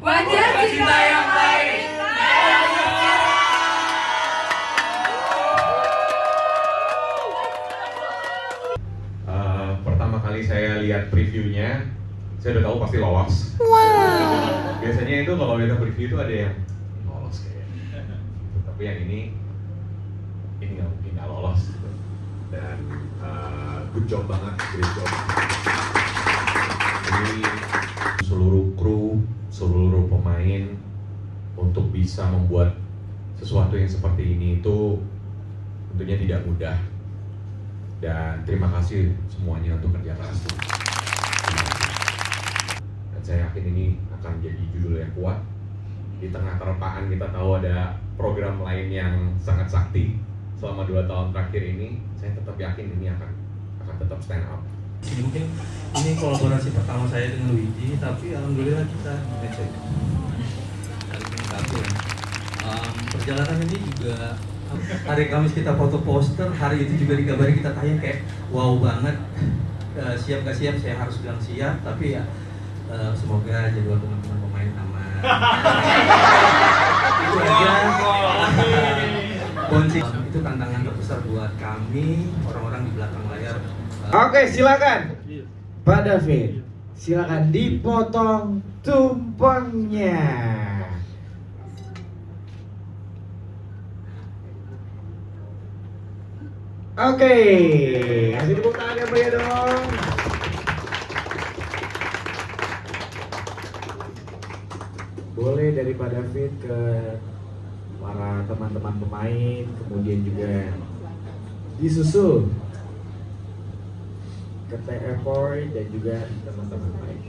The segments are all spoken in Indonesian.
Wajah Cinta yang Lain. Pertama kali saya lihat previewnya, saya udah tahu pasti lolos. Biasanya itu kalau kita preview itu ada yang lolos kayaknya. Tapi yang ini nggak mungkin nggak lolos. Dan good job banget, great job. Jadi seluruh kru, seluruh pemain untuk bisa membuat sesuatu yang seperti ini itu tentunya tidak mudah. Dan terima kasih semuanya untuk kerja keras. Dan saya yakin ini akan jadi judul yang kuat. Di tengah terpaan kita tahu ada program lain yang sangat sakti selama 2 tahun terakhir ini. Saya tetap yakin ini akan tetap stand up. Mungkin ini kolaborasi pertama saya dengan Luigi, tapi alhamdulillah kita saling melengkapi. Perjalanan ini juga hari Kamis kita foto poster, hari itu juga dikabari kita tayang kayak wow banget. Siap gak siap, saya harus bilang siap, tapi ya semoga jadwal teman-teman pemain aman. Itu aja. Bonci itu tantangan terbesar buat kami orang-orang di belakang layar. Oke, silakan Pak David, silakan dipotong tumpengnya. Oke, kasih tepuk tangan yang meriah dong. Boleh dari Pak David ke para teman-teman pemain, kemudian juga disusul ke TF4 dan juga teman-teman lain.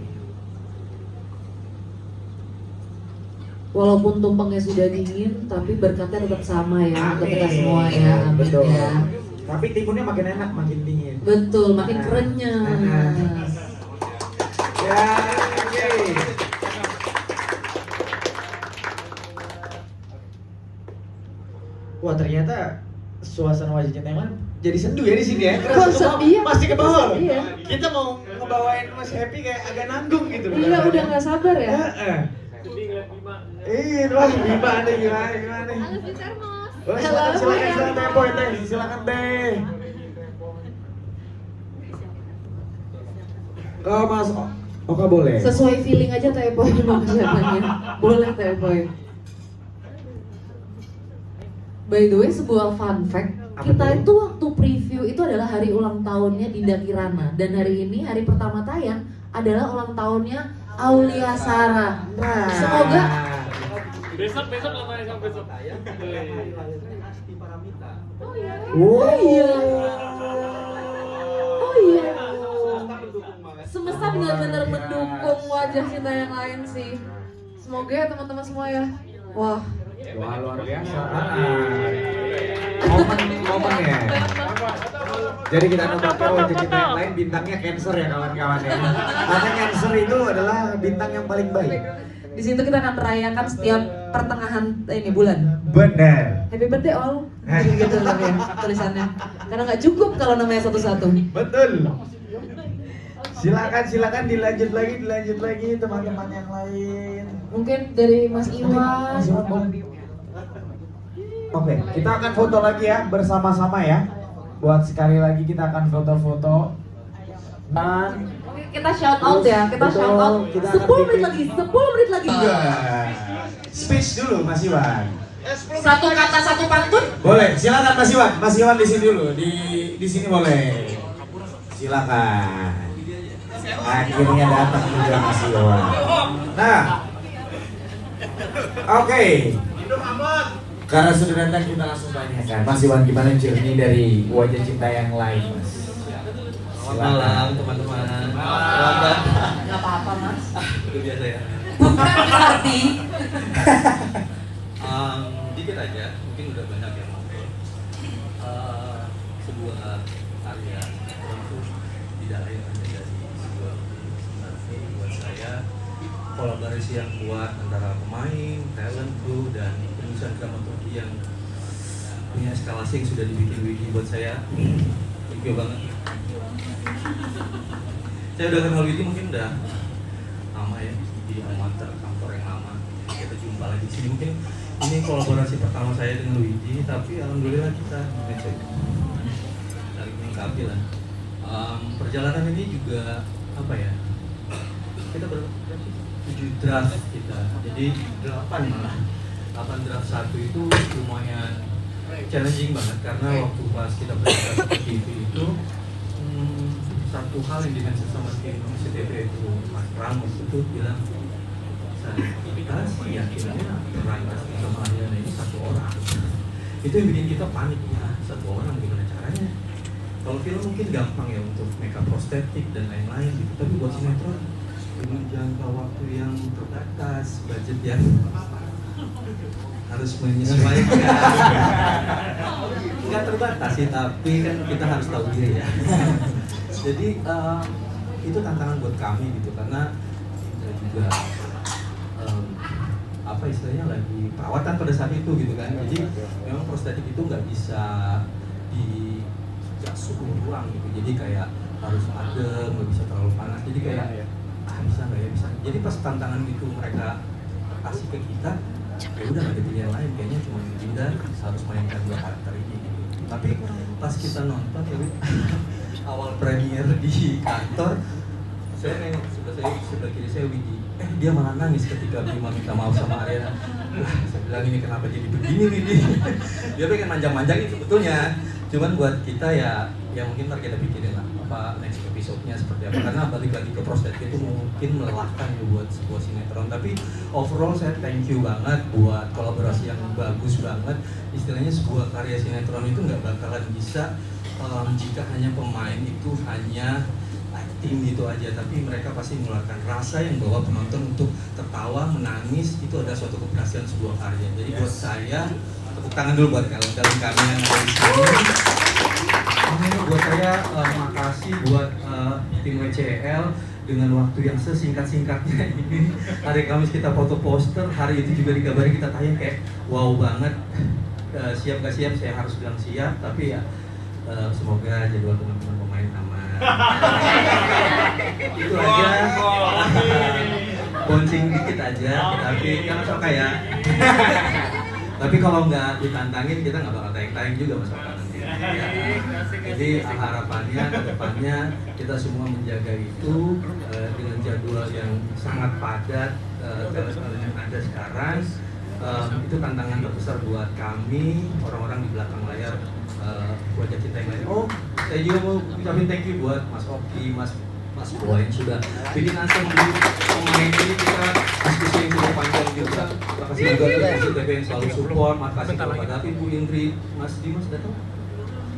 Walaupun tumpengnya sudah dingin, tapi berkatnya tetap sama ya untuk kita Amin. semua ya. Amin. Betul. Ya. Tapi timunnya makin enak, makin dingin. Betul, makin Nah. kerenyes. Ya, oke. Wah, ternyata suasana Wajah Cinta yang Lain jadi sendu ya di sini ya. Kok sedih ya? Masih ke bawah loh. Iya. Kita mau ngebawain Mas Happy kayak agak nanggung gitu loh. Iya, udah nggak sabar ya. Heeh. Iya, wah Bima nih gimana nih? Halo Mister Mos. Oh, silakan teh boy teh, silakan teh. Oh Mas, Oka boleh. Sesuai feeling aja Teh Boy persiapannya. Boleh Teh Boy. By the way, sebuah fun fact, Apa kita tuh? itu waktu preview itu adalah hari ulang tahunnya Dinda Kirana, dan hari ini hari pertama tayang adalah ulang tahunnya Aulia Sarah. Nah, Semoga Besok namanya sampai besok. Oh iya. Oh iya. Semesta benar-benar mendukung Wajah Cinta yang Lain sih. Semoga ya teman-teman semua ya. Wah, wah luar biasa. Momen-momennya. Jadi kita nonton Wajah Cinta yang Lain bintangnya Cancer ya kawan-kawan ya. Karena Cancer itu adalah bintang yang paling baik. di situ kita akan merayakan setiap pertengahan ini bulan. Benar. Happy birthday all. Gitu ya tulisannya. Karena nggak cukup kalau namanya satu-satu. Betul. Silakan dilanjut lagi teman-teman yang lain. Mungkin dari Mas Iwan. Mas Iwan. Oke, kita akan foto lagi ya bersama-sama ya. Buat sekali lagi kita akan foto-foto. Dan Kita shout out ya, kita Betul, shout out kita 10 akan menit lagi, 10 menit lagi. speech dulu Mas Iwan. Satu kata satu pantun. Boleh, silakan Mas Iwan. Mas Iwan di sini dulu. Di sini boleh. Silakan. Akhirnya datang juga Mas Iwan. Nah. Oke. Karena sudah datang kita langsung tanyakan. Mas Iwan gimana journey dari Wajah Cinta yang Lain, Mas? Selamat malam teman-teman. Selamat. Gak apa-apa Mas. Itu biasa ya. Bukan berarti. Dikit aja, mungkin udah banyak yang ngobrol. Sebuah karya tentu tidak lain hanya dari sebuah tapi buat saya kolaborasi yang kuat antara pemain, talent, kru, dan penulisan dramaturgi yang punya eskalasi yang sudah dibikin Wiki buat saya. Thank you banget. Saya udah kenal Wiki mungkin udah lama ya di Almater, kantor yang lama. Kita jumpa lagi di sini. Mungkin ini kolaborasi pertama saya dengan Luigi, tapi alhamdulillah kita saling melengkapi lah. Perjalanan ini juga apa ya? Kita berapa sih? 7 draft kita. Jadi 8 malah. 8 draft 1 itu lumayan challenging banget karena waktu pas kita presentasi ke TV itu satu hal yang dimention sama tim CTV itu Mas Ramos itu bilang kita sih yakinnya peran Asti sama Ariana ini satu orang. Itu yang bikin kita panik ya, satu orang gimana caranya. Kalau film mungkin gampang ya untuk makeup prostetik dan lain-lain gitu, tapi buat sinetron dengan jangka waktu yang terbatas, budget yang harus menyesuaikan. Nggak terbatas sih, tapi kan kita harus tahu diri ya. Jadi itu tantangan buat kami gitu, karena kita juga apa istilahnya lagi perawatan pada saat itu gitu kan. Jadi memang prostetik itu nggak bisa di suhu ruang gitu, jadi kayak harus adem, nggak bisa terlalu panas, jadi kayak bisa nggak ya bisa. Jadi pas tantangan itu mereka kasih ke kita, ya udah nggak ada pilihan lain, kayaknya cuma Dinda harus mainkan 2 karakter ini gitu. Tapi pas kita nonton ya awal premier di kantor, saya nengok sebelah kiri saya Widi, dia malah nangis ketika Bima minta maaf sama Ariana. Saya bilang ini kenapa jadi begini Widi? Dia pengen manjang-manjangin sebetulnya, cuman buat kita ya mungkin ntar kita pikirin lah apa next episode-nya seperti apa, karena balik lagi ke prostetik itu mungkin melelahkan ya buat sebuah sinetron. Tapi overall saya thank you banget buat kolaborasi yang bagus banget. Istilahnya sebuah karya sinetron itu nggak bakalan bisa jika hanya pemain itu hanya acting gitu aja, tapi mereka pasti mengeluarkan rasa yang bawa penonton untuk tertawa, menangis. Itu ada suatu keberhasilan sebuah karya. Jadi buat saya, tepuk tangan dulu buat kalian kami yang ada di sini. Ini buat saya makasih buat tim WCL dengan waktu yang sesingkat-singkatnya ini. Hari Kamis kita foto poster, hari itu juga dikabari kita tayang, kayak wow banget. Siap gak siap, saya harus bilang siap, tapi ya semoga jadwal teman-teman pemain aman. Itu aja. Bouncing dikit aja, tapi jangan sok ya. Tapi kalau nggak ditantangin kita nggak bakal tayang-tayang juga Mas Oka nanti. Ya. Jadi harapannya ke depannya kita semua menjaga itu dengan jadwal yang sangat padat, talent yang ada sekarang. Itu tantangan terbesar buat kami, orang-orang di belakang layar, wajah kita yang lain. Oh, saya juga mau ucapin thank you buat Mas Oki, Mas Boy yang sudah bikin asem di pemain ini. Kita diskusi yang cukup panjang juga. Terima kasih juga kepada CTV yang selalu support. Terima kasih kepada Bu Indri, Mas Dimas datang?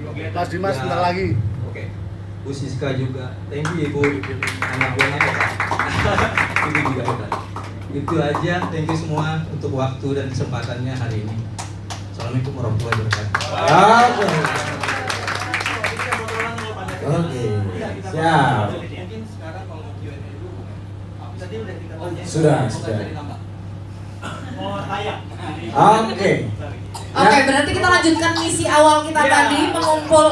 Mas Dimas ya, bentar lagi. Oke. Bu Siska juga. Thank you Ibu. Anak buahnya ya. Ibu juga hebat. Itu aja. Thank you semua untuk waktu dan kesempatannya hari ini. Assalamualaikum warahmatullahi wabarakatuh. Oke, siap. Sudah. Oke. Oke, berarti kita lanjutkan misi awal kita tadi,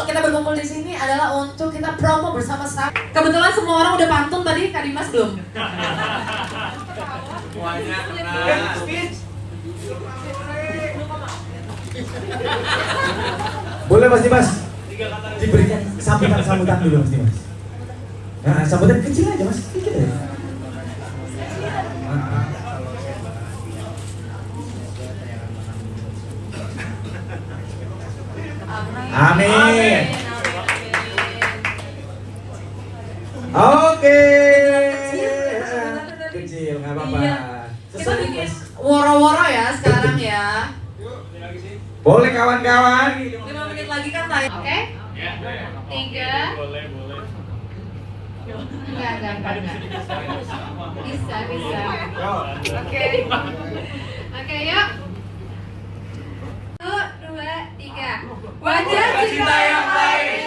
kita berkumpul di sini adalah untuk kita promo bersama-sama. Kebetulan semua orang udah pantun tadi, Kak Dimas belum? Semuanya Boleh Mas Dimas diberikan sambutan dulu Mas Dimas. Nah, sambutan kecil aja Mas, sedikit aja. Amin. Oke. Kecil, nggak apa-apa. Iya. Kita bikin woro-woro ya sekarang ya. Boleh kawan-kawan. 5 menit lagi kan tayang. Oke? 3. Boleh. Enggak. Bisa. Oke, yuk. 1, 2, 3. Wajah cinta yang lain.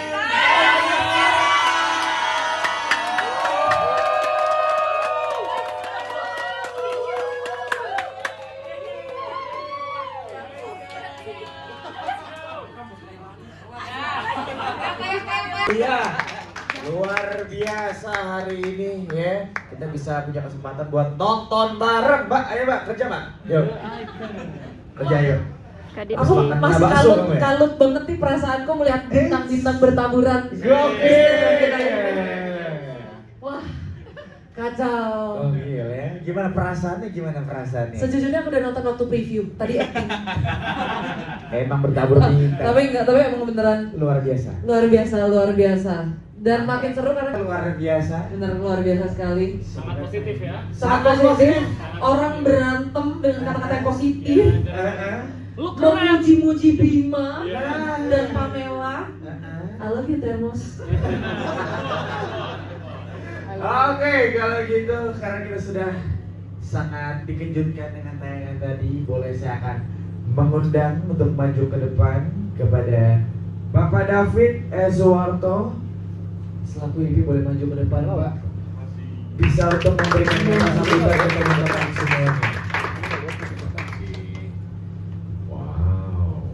Iya, luar biasa hari ini ya. kita bisa punya kesempatan buat nonton bareng, Mbak. Ayo, Mbak, kerja, Mbak. Yuk. Kerja yuk. Aku Makan masih bakso kamu ya? kalut banget nih perasaanku melihat bintang-bintang bertaburan. Gokil. Wah, kacau. Gokil ya. Gimana perasaannya? Sejujurnya aku udah nonton waktu preview. Tadi acting. Emang bertabur bintang. Tapi emang beneran Luar biasa. luar biasa. Dan makin seru karena Luar biasa. bener luar biasa sekali. Sangat positif ya. Sangat positif. Orang berantem dengan kata-kata yang positif. Lu keren. Memuji-muji Bima Iya. dan Pamela. I love you, Termos. Oke, kalau gitu karena kita sudah sangat dikejutkan dengan tayangan tadi, boleh saya akan mengundang untuk maju ke depan kepada Bapak David Suwarto. Selaku ini boleh maju ke depan, Pak. Bisa untuk memberikan sambutan ke teman-teman semuanya. Wow.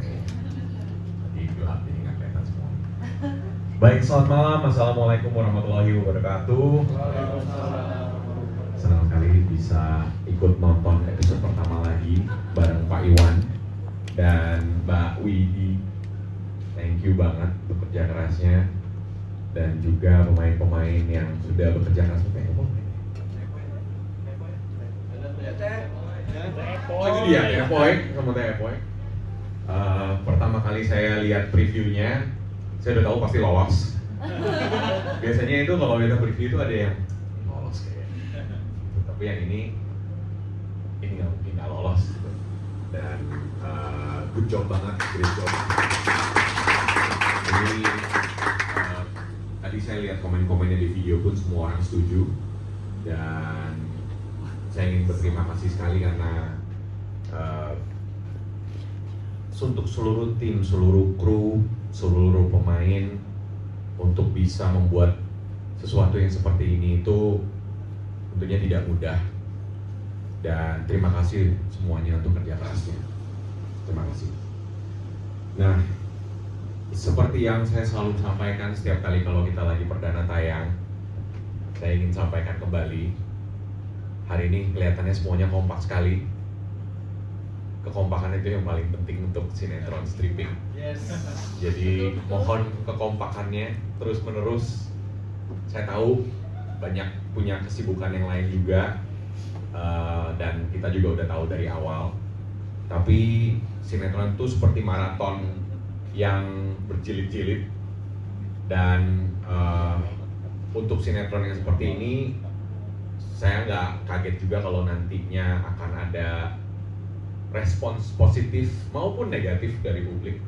Tadi gelap jadi nggak kelihatan semua. Baik, selamat malam. Assalamualaikum warahmatullahi wabarakatuh. Senang sekali bisa ikut nonton episode pertama lagi bareng Pak Iwan dan Mbak Widi. Thank you banget untuk kerja kerasnya dan juga pemain-pemain yang sudah bekerja keras. Oh itu dia, Epoy, sama Teh Epoy. Pertama kali saya lihat previewnya, saya udah tahu pasti lolos. Biasanya itu kalau kita preview itu ada yang lolos kayaknya. Tapi yang ini nggak mungkin nggak lolos. Gitu. Dan good job banget, great job. Jadi tadi saya lihat komen-komennya di video pun semua orang setuju. Dan saya ingin berterima kasih sekali karena untuk seluruh tim, seluruh kru, seluruh pemain untuk bisa membuat sesuatu yang seperti ini itu tentunya tidak mudah. Dan terima kasih semuanya untuk kerja kerasnya. Terima kasih. Nah, seperti yang saya selalu sampaikan setiap kali kalau kita lagi perdana tayang, saya ingin sampaikan kembali. Hari ini kelihatannya semuanya kompak sekali. Kekompakan itu yang paling penting untuk sinetron stripping. Yes. Jadi mohon kekompakannya terus menerus. Saya tahu banyak punya kesibukan yang lain juga, dan kita juga udah tahu dari awal. Tapi sinetron itu seperti maraton yang berjilid-jilid, dan untuk sinetron yang seperti ini saya nggak kaget juga kalau nantinya akan ada respons positif maupun negatif dari publik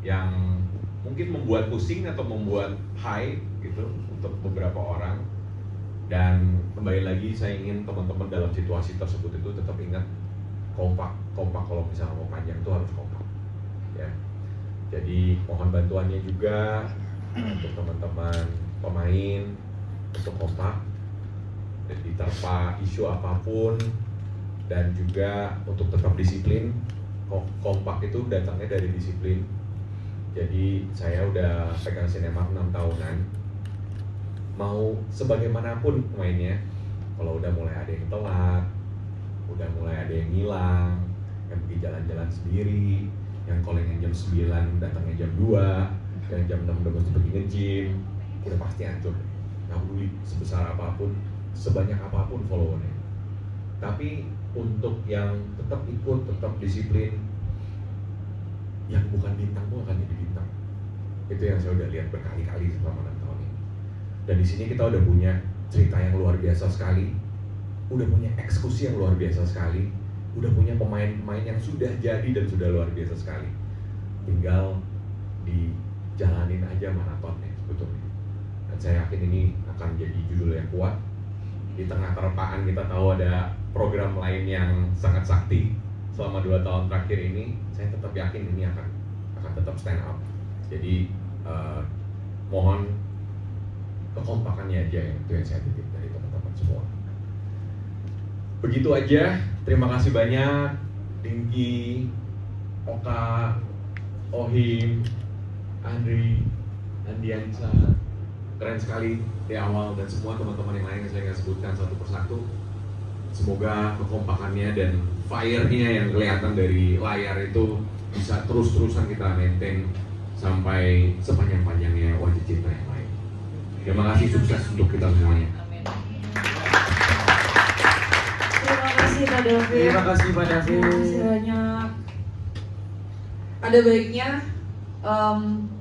yang mungkin membuat pusing atau membuat high gitu untuk beberapa orang. Dan kembali lagi saya ingin teman-teman dalam situasi tersebut itu tetap ingat kompak kalau misalnya mau panjang itu harus kompak ya. Jadi mohon bantuannya juga untuk teman-teman pemain untuk kompak dan diterpa isu apapun, dan juga untuk tetap disiplin. Kompak itu datangnya dari disiplin. Jadi saya udah pegang Sinemak 6 tahunan. Mau sebagaimanapun mainnya, kalau udah mulai ada yang telat, udah mulai ada yang hilang, yang pergi jalan-jalan sendiri, yang calling jam 9 datangnya jam 2, yang jam 6 udah mesti pergi nge-gym, udah pasti hancur. Nggak peduli sebesar apapun, sebanyak apapun followernya. Tapi untuk yang tetap ikut, tetap disiplin, yang bukan bintang pun akan jadi bintang. Itu yang saya udah lihat berkali-kali selama 6 tahun ini. Dan di sini kita udah punya cerita yang luar biasa sekali, udah punya eksekusi yang luar biasa sekali, udah punya pemain-pemain yang sudah jadi dan sudah luar biasa sekali. Tinggal dijalanin aja maratonnya sebetulnya. Dan saya yakin ini akan jadi judul yang kuat. Di tengah terpaan kita tahu ada program lain yang sangat sakti selama 2 tahun terakhir ini, saya tetap yakin ini akan tetap stand up. Jadi mohon kekompakannya aja, yang itu yang saya titip dari teman-teman semua. Begitu aja, terima kasih banyak Dinky, Oka, Ohim, Andri, Andiansa, keren sekali di awal, dan semua teman-teman yang lain yang saya nggak sebutkan satu persatu. Semoga kekompakannya dan fire-nya yang kelihatan dari layar itu bisa terus-terusan kita maintain sampai sepanjang-panjangnya Wajah Cinta yang lain. Terima kasih, sukses untuk kita semuanya. Terima kasih Pak David. Terima kasih Pak David. Terima kasih banyak. Ada baiknya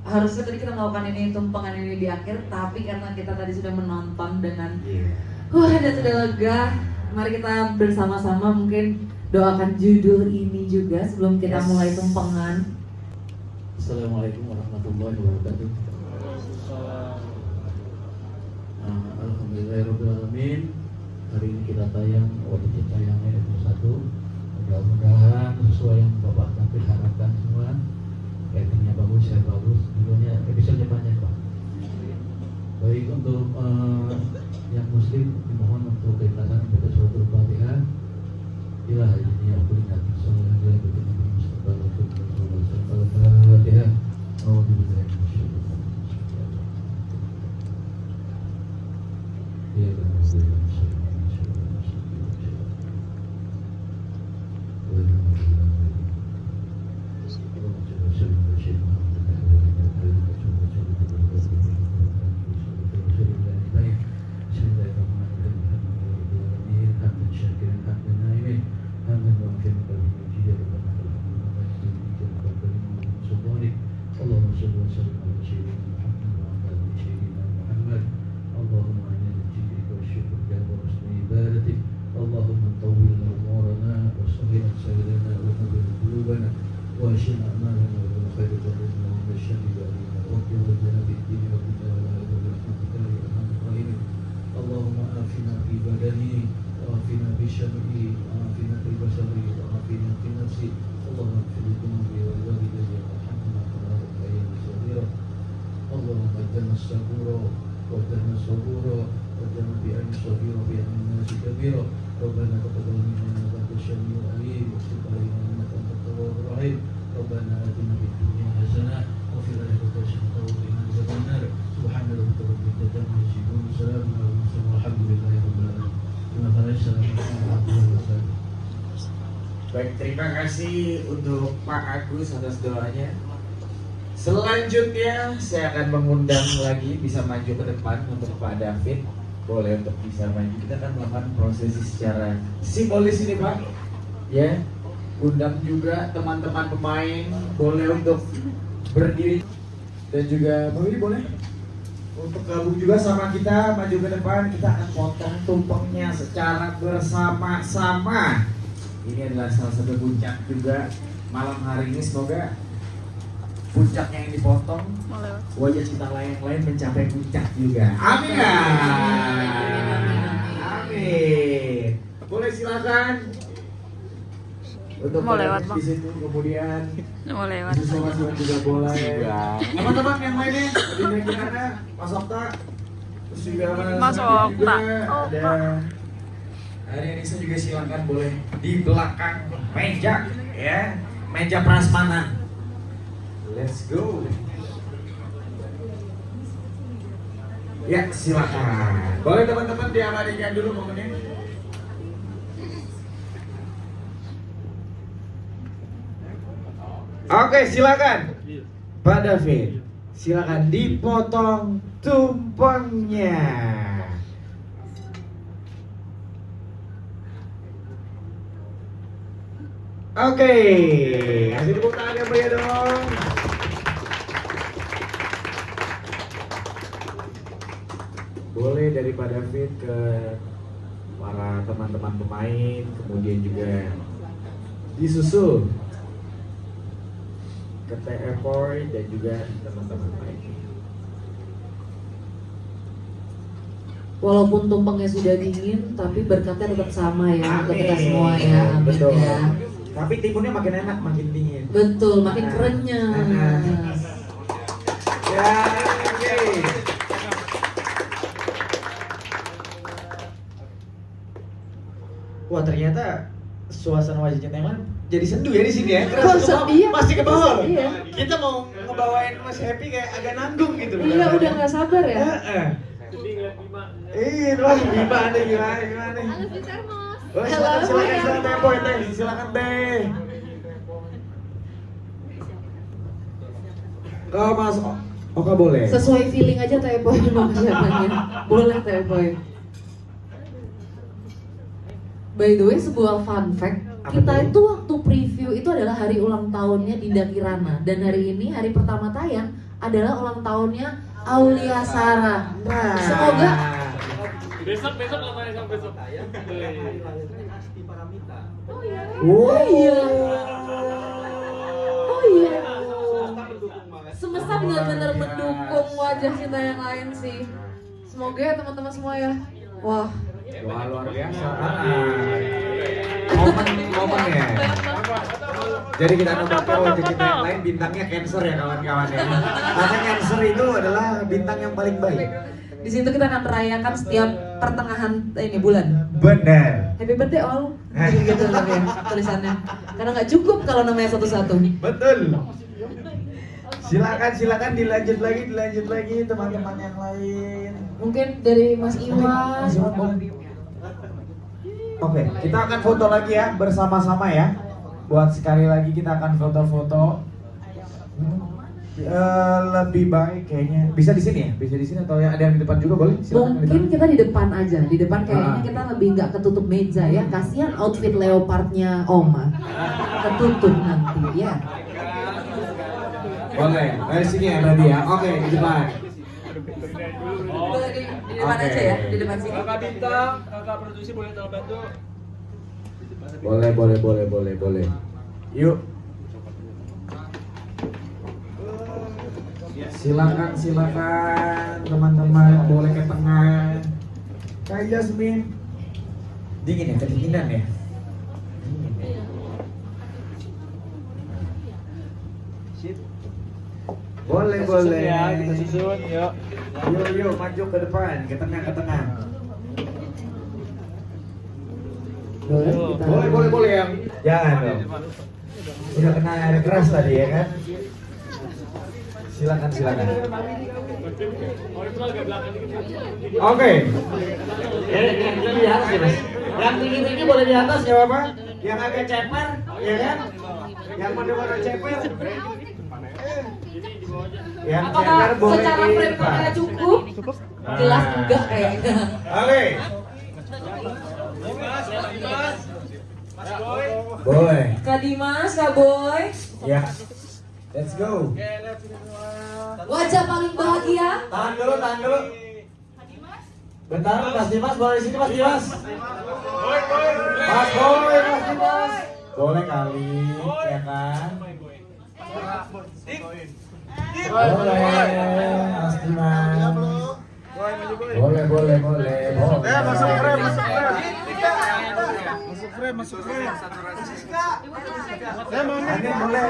harusnya tadi kita melakukan ini tumpengan ini di akhir, tapi karena kita tadi sudah menonton dengan dan sudah lega, mari kita bersama-sama mungkin doakan judul ini juga sebelum kita mulai tumpengan. Assalamualaikum warahmatullahi wabarakatuh. Alhamdulillahirrahmanirrahim. Hari ini kita tayang Wajah Cinta yang episode 1. Mudah-mudahan sesuai yang Bapak David harapkan semua. Ratingnya bagus, share bagus. Judulnya episode panjang Pak. Baik, untuk yang muslim dimohon untuk keikhlasan membaca surat Al-Fatihah. Ila ini aku ingat sallallahu alaihi wasallam. Al-Fatihah. Alhamdulillah. Ya Baik, terima kasih untuk Pak Agus atas doanya. Selanjutnya saya akan mengundang lagi bisa maju ke depan untuk Pak David. Boleh untuk bisa maju. Kita akan melakukan prosesi secara simbolis ini Pak. Ya, undang juga teman-teman pemain boleh untuk berdiri dan juga Bawi boleh untuk gabung juga sama kita maju ke depan. Kita akan potong tumpengnya secara bersama-sama. Ini adalah salah satu puncak juga malam hari ini. Semoga puncaknya yang dipotong Wajah Cinta yang lain mencapai puncak juga. Amin. Amin. Boleh silakan untuk mau lewat di situ, kemudian mau lewat Susu juga boleh. Teman-teman yang lainnya di bagian mana? Mas Okta, terus juga Mas Okta. ada Nisa juga silakan boleh di belakang meja ya, meja prasmanan. Let's go. Ya silakan. Boleh teman-teman diabadikan dulu momennya. Oke silakan Pak David, silakan dipotong tumpengnya. Oke, kasih tepuk tangan yang meriah dong. Boleh dari Pak David ke para teman-teman pemain, kemudian juga disusul ke TF Boy dan juga teman-teman lain. Walaupun tumpengnya sudah dingin, tapi berkatnya tetap sama ya untuk kita semua ya. Amin Betul. ya. Tapi timunnya makin enak, makin dingin. Betul, makin kerenyes. Ya, oke. Wah ternyata suasana Wajah Cinta yang lain jadi sendu ya di sini ya. Kok iya, pasti ke bawah loh. iya. Kita mau ngebawain Mas Happy kayak agak nanggung gitu loh. Iya, udah nggak sabar ya. Heeh. Jadi ngeliat Bima. Iya, doang gimana nih, gimana nih? Oh, silakan Teh Boy Teh, silakan Teh. Kau Mas Oka boleh. Sesuai feeling aja Teh Boy namanya. Boleh Teh Boy. By the way, sebuah fun fact, Apa kita tuh? itu waktu preview itu adalah hari ulang tahunnya Dinda Kirana, dan hari ini hari pertama tayang adalah ulang tahunnya Aulia Sarah. Nah. Semoga Besok lamanya sama besok. Oh iya. Oh iya. Semesta benar-benar mendukung wajah kita yang lain sih. Semoga ya teman-teman semua ya. Wah, Wah, luar biasa. Momen ya. Jadi kita nembakkan wajah kita yang lain bintangnya Cancer ya kawan-kawan ya. Karena Cancer itu adalah bintang yang paling baik. di situ kita akan merayakan setiap pertengahan ini bulan. Benar. Happy birthday all. Gitu loh ya tulisannya. Karena nggak cukup kalau namanya satu-satu. Betul. Silakan dilanjut lagi teman-teman yang lain. Mungkin dari Mas Iwan. Oke, kita akan foto lagi ya bersama-sama ya. Buat sekali lagi kita akan foto-foto. Lebih baik kayaknya bisa di sini ya, bisa di sini atau ada yang di depan juga boleh? Silakan Mungkin kita di depan aja, di depan kayaknya kita lebih nggak ketutup meja ya. Kasihan outfit leopardnya Oma ketutup nanti ya. Boleh, dari sini ya berarti ya. Oke, di depan. Boleh di depan Oke. aja ya, di depan sini. Kakak bintang, kakak produksi boleh tolong bantu. Boleh. Yuk. Silakan teman-teman, boleh ke tengah. Kak Jasmine. Dingin ya, kedinginan ya. Boleh. Ya, kita susun, yuk. Yuk, maju ke depan, ke tengah. Boleh yang. Jangan dong. Udah kena air keras tadi ya kan? Silakan. Oh, itu agak belakang dikit. Oke. Yang tinggi di atas ya mas. Yang tinggi boleh di atas ya apa? Yang agak ceper, ya kan? Yang model ceper. Yang ceper Apakah boleh secara di frame kamera cukup? Jelas enggak kayaknya. Oke. Boleh. Kak Dimas, Kak Boy, Ya. Let's go. wajah paling bahagia. Tahan dulu. Bentar, Mas Dimas, boleh di sini Mas Dimas. Mas Dimas. Boleh kali, ya kan? Boleh, Mas Dimas. Boleh. Masuk frame. Ini boleh.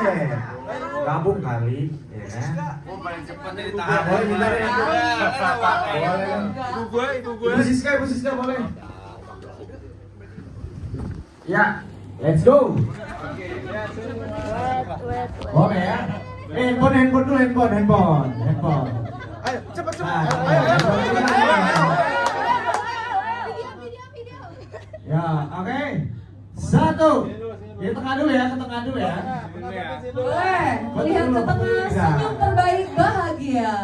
Gabung kali, ya kan? Boleh bentar ya. Boleh. Ibu Siska boleh. Ya, let's go. Boleh ya. Handphone dulu, handphone. Ayo, cepat. Ya, oke. 1. Ke tengah dulu ya. Boleh, melihat ke tengah, senyum terbaik bahagia.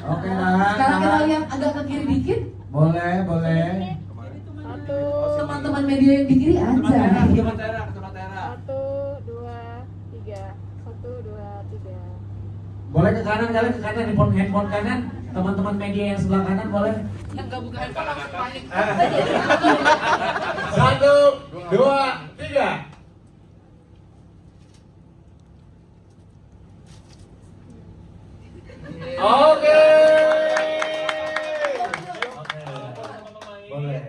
Oke, tahan. Sekarang kita lihat agak ke kiri dikit. Boleh. Teman-teman media yang di kiri aja. Teman Tera. 1, 2, 3. 1, 2, 3. Boleh ke kanan kali, handphone kanan. Teman-teman media yang sebelah kanan boleh. Yang gak buka handphone langsung panik. 1, 2, 3. Oke. Boleh.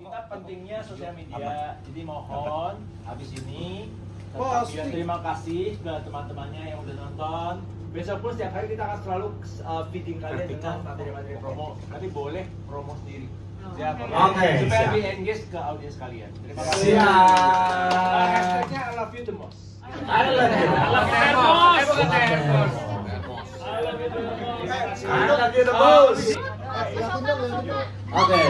Kita pentingnya sosial media, jadi mohon habis ini Pos. Ya, terima kasih ke teman-temannya yang udah nonton. Besok pun setiap hari kita akan selalu feeding kalian dengan materi-materi promo. Nanti boleh promo sendiri. Siap, Oke, supaya siap. lebih engage ke audiens kalian. Terima kasih. Siap. Hashtagnya I love you the most. I love you. I love you the most. Bukan the most. I love you the most. I love you the most. Oke.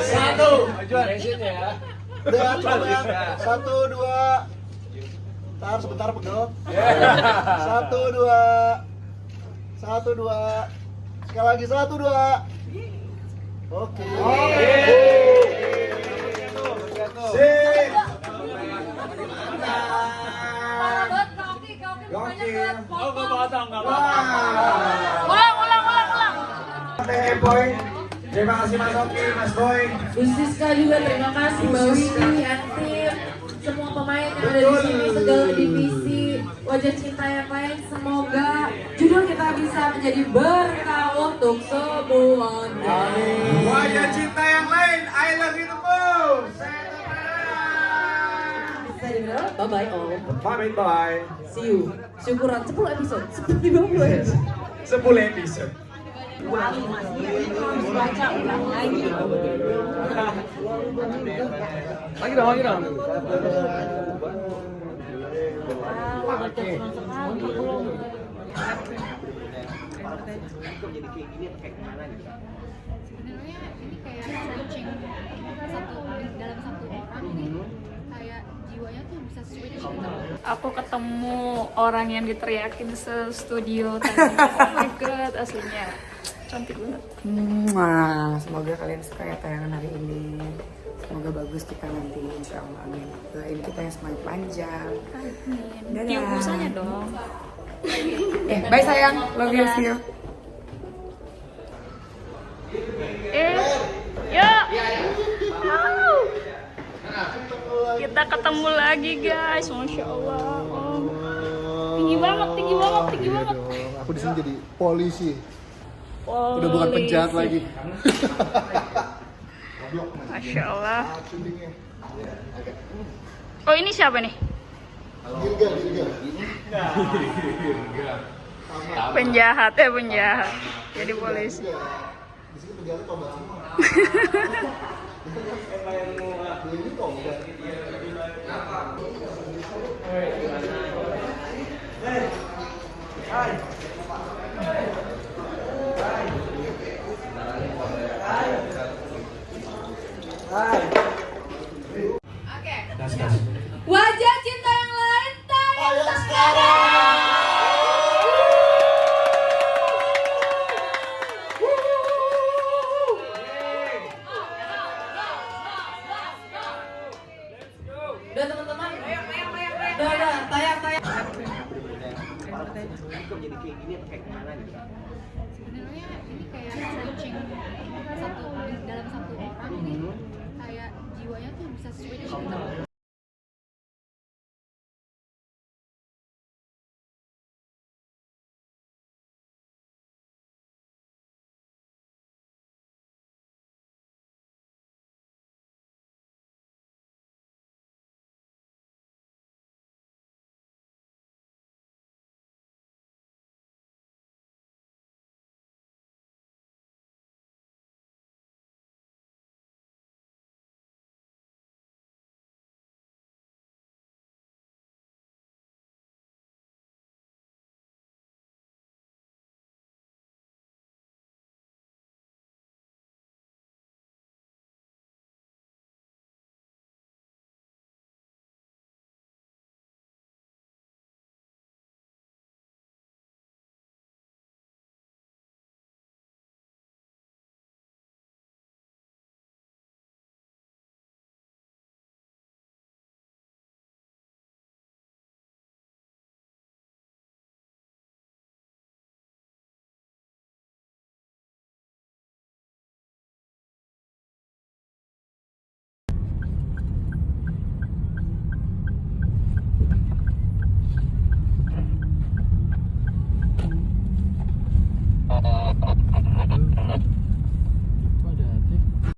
Satu. Action ya. Udah, coba ya. 1, 2. Ntar sebentar pegel. 1, 2. 1, 2. Sekali lagi 1, 2. Oke. Sip. Parah banget Kak Oki mukanya kayak Oh, potong. nggak potong, nggak Wah. Ulang. Teh Boy. Terima kasih Mas Oki, Mas Boy. Bu Siska juga terima kasih, Mbak Widi, Antip, semua pemain yang ada di sini, segala divisi, wajah cinta yang lain. Semoga judul kita bisa menjadi berkah untuk semuanya. Wajah cinta yang lain, I love you the most. Saya Dibel, bye bye all. Pamit bye. See you. Syukuran 10 episode, seperti 20 episode. 10 episode. Lagi dong. Sebenarnya ini kayak searching dalam satu orang ini kayak jiwanya tuh bisa switch gitu. Aku ketemu orang yang diteriakin se-studio tadi. Oh my god, aslinya cantik banget. Semoga kalian suka ya tayangan hari ini. Semoga bagus kita nanti, insya Allah. Amin. Doain kita yang semakin panjang. Dadah. Tiup busanya dong. Bye sayang. Love you, see you. Yuk. Kita ketemu lagi guys, masya Allah. Tinggi banget. Aku di sini jadi polisi. Udah bukan penjahat lagi. Masya Allah. Oh ini siapa nih? Penjahat. Jadi polisi. Di sini penjahat tobat semua. Ini tobat. Wajah cinta yang lain tayang sekarang. Udah teman-teman, udah tayang. Sebenarnya ini kayak searching dalam satu orang ini kayak jiwanya tuh bisa switch gitu.